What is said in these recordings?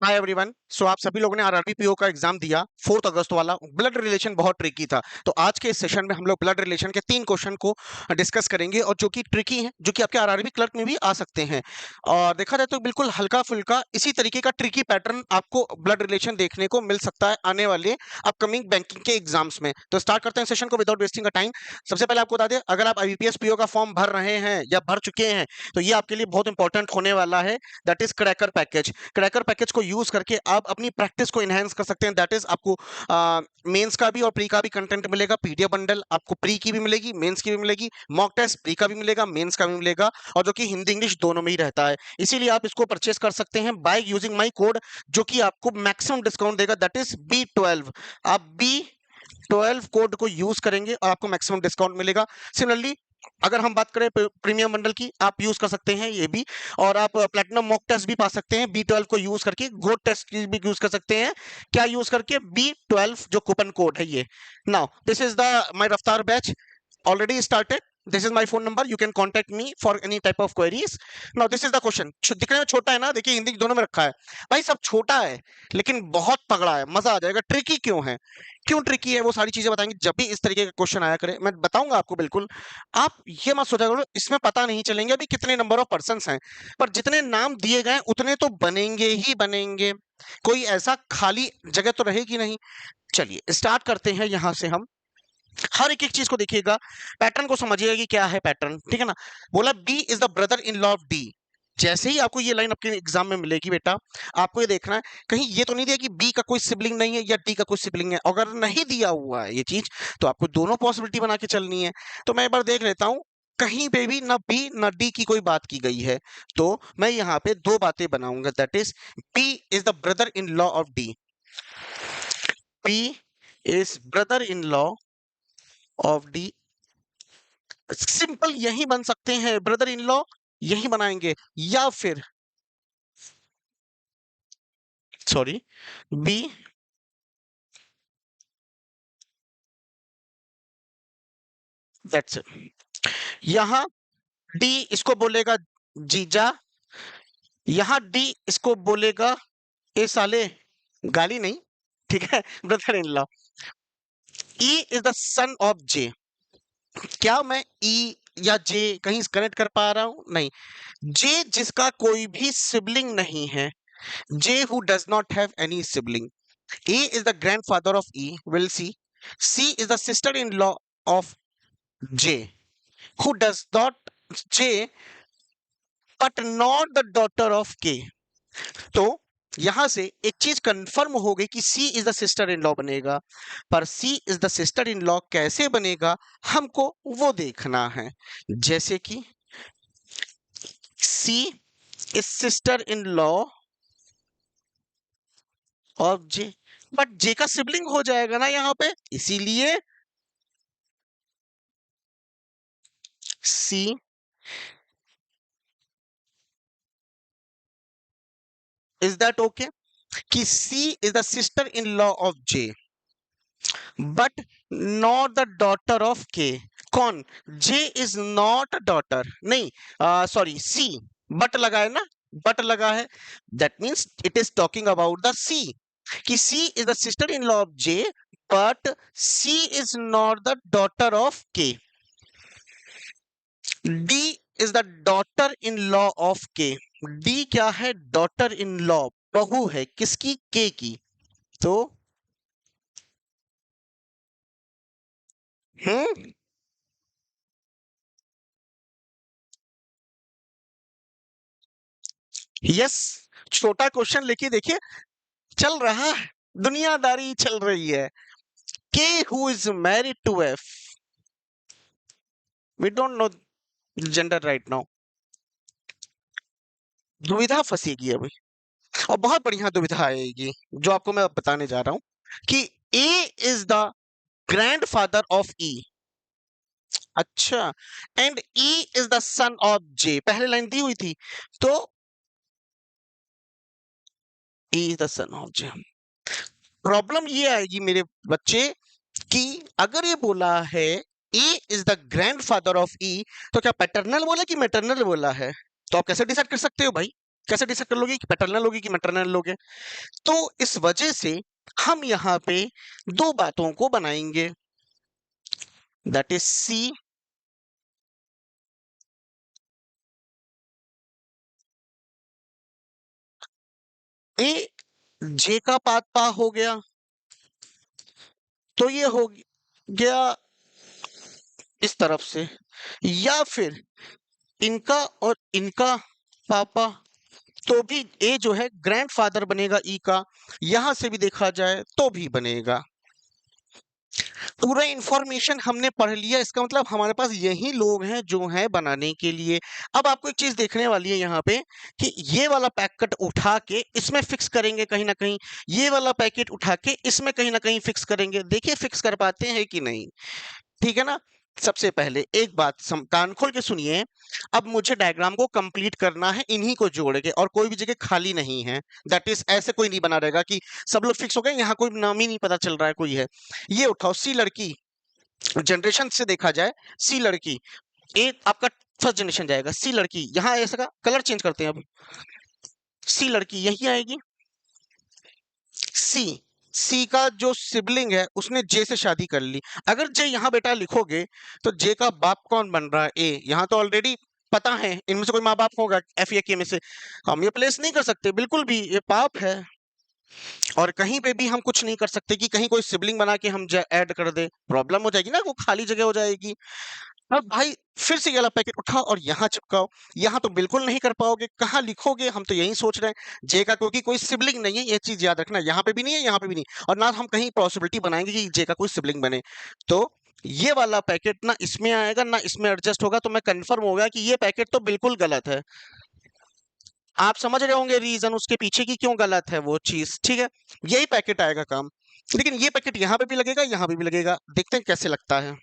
Hi everyone. सो आप सभी लोगों ने आरआरबी पीओ का एग्जाम दिया 4 अगस्त वाला। ब्लड रिलेशन बहुत ट्रिकी था, तो आज के इस सेशन में हम लोग ब्लड रिलेशन के 3 क्वेश्चन को डिस्कस करेंगे और जो कि ट्रिकी हैं, जो कि आपके आरआरबी क्लर्क में भी आ सकते हैं। और देखा जाए तो बिल्कुल हल्का फुल्का इसी तरीके का ट्रिकी पैटर्न आपको ब्लड रिलेशन देखने को मिल सकता है आने वाले अपकमिंग बैंकिंग के एग्जाम्स में। तो स्टार्ट करते हैं सेशन को विदाउट वेस्टिंग टाइम। सबसे पहले आपको बता दें, अगर आप आईबीपीएस पीओ का फॉर्म भर रहे हैं या भर चुके हैं तो ये आपके लिए बहुत इंपॉर्टेंट होने वाला है। That is cracker package. Cracker package को यूज करके आप अपनी प्रैक्टिस को इनहेंस कर सकते हैं। दैट इज आपको मेंस का भी और प्री का भी कंटेंट मिलेगा। पीडीएफ बंडल आपको प्री की भी मिलेगी, मेंस की भी मिलेगी। मॉक टेस्ट प्री का भी मिलेगा, मेंस का भी मिलेगा, और जो कि हिंदी इंग्लिश दोनों में ही रहता है। इसीलिए आप इसको परचेस कर सकते हैं बाय यूजिंग माई कोड, जो कि आपको मैक्सिमम डिस्काउंट देगा। That is B12। आप B12 कोड को यूज करेंगे और आपको मैक्सिमम डिस्काउंट मिलेगा। सिमिलरली अगर हम बात करें प्रीमियम बंडल की, आप यूज कर सकते हैं ये भी, और आप प्लेटिनम मॉक टेस्ट भी पा सकते हैं B12 को यूज करके। गोल्ड टेस्ट की भी यूज कर सकते हैं, क्या यूज करके? B12 जो कूपन कोड है ये। Now this is the my रफ्तार batch already started. This is my phone number. You can contact me for any type of queries. Now this is the question. दिखने में छोटा है ना, देखिए हिंदी दोनों में रखा है। भाई सब छोटा है लेकिन बहुत तगड़ा है, मजा आ जाएगा। ट्रिकी क्यों है, क्यों ट्रिकी है, वो सारी चीजें बताएंगे जब भी इस तरीके का क्वेश्चन आया करे। मैं बताऊंगा आपको बिल्कुल। आप ये मत सोचा करो इसमें पता नहीं चलेंगे अभी कितने नंबर ऑफ पर्सन्स हैं, पर जितने नाम दिए गए उतने तो बनेंगे ही बनेंगे। कोई ऐसा खाली जगह तो रहेगी नहीं। चलिए स्टार्ट करते हैं यहां से हम। हर एक एक चीज को देखिएगा, पैटर्न को समझिएगा कि क्या है पैटर्न, ठीक है ना। बोला B is the brother in law of D. जैसे ही आपको ये लाइन आपके एग्जाम में मिलेगी बेटा, आपको ये देखना है कहीं ये तो नहीं दिया कि बी का कोई सिबलिंग नहीं है या डी का कोई सिबलिंग है। अगर नहीं दिया हुआ है ये चीज तो आपको दोनों पॉसिबिलिटी बना के चलनी है। तो मैं एक बार देख लेता हूं, कहीं पे भी ना बी ना डी की कोई बात की गई है, तो मैं यहाँ पे दो बातें बनाऊंगा। That is B is the brother in law of D. B is brother in law of D. Simple यही बन सकते हैं, ब्रदर इन लॉ यही बनाएंगे, या फिर सॉरी बी दैट्स इट। यहां डी इसको बोलेगा जीजा, यहां डी इसको बोलेगा ए साले, गाली नहीं, ठीक है, brother in law. E is the son of J. क्या मैं ई या जे कहीं कनेक्ट कर पा रहा हूं? नहीं। जे जिसका कोई भी सिबलिंग नहीं है, J who does not have any sibling. A is the grandfather of E. We'll see. C is the sister-in-law of J, who does not J, but not the daughter of K. तो यहां से एक चीज confirm हो गई कि C is the sister-in-law बनेगा, पर C is the sister-in-law कैसे बनेगा हमको वो देखना है। जैसे कि C is sister-in-law of J, but J का सिबलिंग हो जाएगा ना यहाँ पे, इसीलिए C is that okay कि C is the sister in law of J but not the daughter of K। कौन? J is not a daughter, नहीं, सॉरी C बट लगा है ना, बट लगा है, that means it is talking about the C कि C is the sister in law of J but C is not the daughter of K। D is the daughter in law of K। D क्या है? Daughter in law, बहू है किसकी? K की। तो हम्म, yes. छोटा question लेके देखिए, चल रहा है, दुनियादारी चल रही है। K who is married to F, we don't know gender right now. दुविधा फंसेगी अभी, और बहुत बढ़िया दुविधा आएगी जो आपको मैं अब बताने जा रहा हूं कि A is the grandfather of E. अच्छा, and E is the son of J, पहले लाइन दी हुई थी, तो E is the son of J. Problem ये आएगी मेरे बच्चे कि अगर ये बोला है A is the grandfather of E, तो क्या पैटर्नल बोला कि मैटरनल बोला है? तो आप कैसे डिसाइड कर सकते हो भाई? कैसे डिसाइड कर लोगे कि पैटर्नल लोगे कि मैटरनल लोगे? तो इस वजह से हम यहाँ पे दो बातों को बनाएंगे, दैट इज सी ए जे का पात पा हो गया, तो ये हो गया इस तरफ से, या फिर इनका और इनका पापा, तो भी ए जो है ग्रैंडफादर बनेगा ई का, यहां से भी देखा जाए तो भी बनेगा। पूरा इंफॉर्मेशन हमने पढ़ लिया, इसका मतलब हमारे पास यही लोग हैं जो हैं बनाने के लिए। अब आपको एक चीज देखने वाली है यहाँ पे कि ये वाला पैकेट उठा के इसमें फिक्स करेंगे कहीं ना कहीं, ये वाला पैकेट उठा के इसमें कहीं ना कहीं फिक्स करेंगे, देखिए फिक्स कर पाते हैं कि नहीं। ठीक है ना? सबसे पहले एक बात कान खोल के सुनिए, अब मुझे डायग्राम को कंप्लीट करना है इन्हीं को जोड़ के, और कोई भी जगह खाली नहीं है, दैट इज ऐसे कोई नहीं बना रहेगा कि सब लोग फिक्स हो गए यहाँ कोई नाम ही नहीं पता चल रहा है कोई है। ये उठाओ, सी लड़की, जनरेशन से देखा जाए सी लड़की, एक आपका फर्स्ट जनरेशन जाएगा, सी लड़की यहाँ ऐसा का कलर चेंज करते हैं, अब सी लड़की यही आएगी। सी सी का जो सिबलिंग है उसने जे से शादी कर ली, अगर जे यहाँ बेटा लिखोगे तो जे का बाप कौन बन रहा है? ए। यहाँ तो ऑलरेडी पता है इनमें से कोई माँ बाप होगा, एफ या के में से हम ये प्लेस नहीं कर सकते, बिल्कुल भी ये पाप है। और कहीं पे भी हम कुछ नहीं कर सकते कि कहीं कोई सिबलिंग बना के हम ऐड कर दे, प्रॉब्लम हो जाएगी ना, वो खाली जगह हो जाएगी। अब भाई फिर से ये वाला पैकेट उठाओ और यहाँ चिपकाओ, यहाँ तो बिल्कुल नहीं कर पाओगे, कहाँ लिखोगे हम तो यही सोच रहे हैं जे का, क्योंकि कोई सिबलिंग नहीं है, ये चीज याद रखना, यहाँ पे भी नहीं है यहाँ पे भी नहीं, और ना हम कहीं पॉसिबिलिटी बनाएंगे कि जे का कोई सिबलिंग बने। तो ये वाला पैकेट ना इसमें आएगा ना इसमें एडजस्ट होगा, तो मैं कंफर्म हो गया कि ये पैकेट तो बिल्कुल गलत है। आप समझ रहे होंगे रीजन उसके पीछे की क्यों गलत है वो चीज, ठीक है? यही पैकेट आएगा काम, लेकिन ये पैकेट यहाँ पे भी लगेगा यहाँ पे भी लगेगा, देखते हैं कैसे लगता है।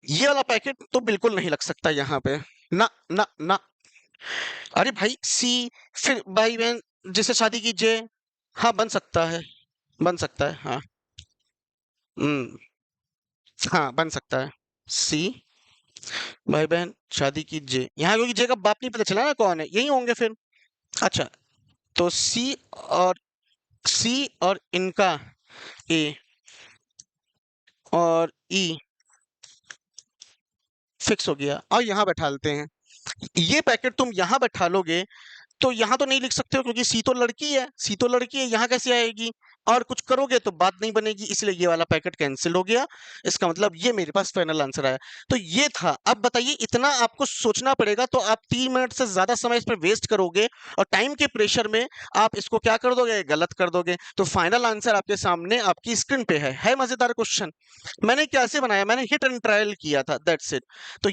ये वाला पैकेट तो बिल्कुल नहीं लग सकता यहाँ पे, ना ना ना। अरे भाई सी, फिर भाई बहन जिससे शादी कीजिए, हाँ बन सकता है, बन सकता है हाँ। हम्म, हाँ बन सकता है। सी भाई बहन शादी कीजिए, यहाँ क्योंकि जे का बाप नहीं पता चला ना कौन है, यही होंगे फिर। अच्छा, तो और सी और इनका ए और ई फिक्स हो गया, और यहाँ बैठा लेते हैं। ये पैकेट तुम यहाँ बैठा लोगे तो यहाँ तो नहीं लिख सकते हो, क्योंकि सी तो लड़की है, सी तो लड़की है, यहाँ कैसे आएगी? और कुछ करोगे तो बात नहीं बनेगी, इसलिए ये वाला पैकेट कैंसिल हो गया। इसका मतलब ये मेरे पास फाइनल आंसर आया। तो ये था। अब बताइए, इतना आपको सोचना पड़ेगा तो आप 3 मिनट से ज्यादा समय इस पर वेस्ट करोगे, और टाइम के प्रेशर में आप इसको क्या कर दोगे, गलत कर दोगे। तो फाइनल आंसर आपके सामने आपकी स्क्रीन पे है मजेदार क्वेश्चन। मैंने कैसे बनाया, मैंने हिट एंड ट्रायल किया था, दैट्स इट। तो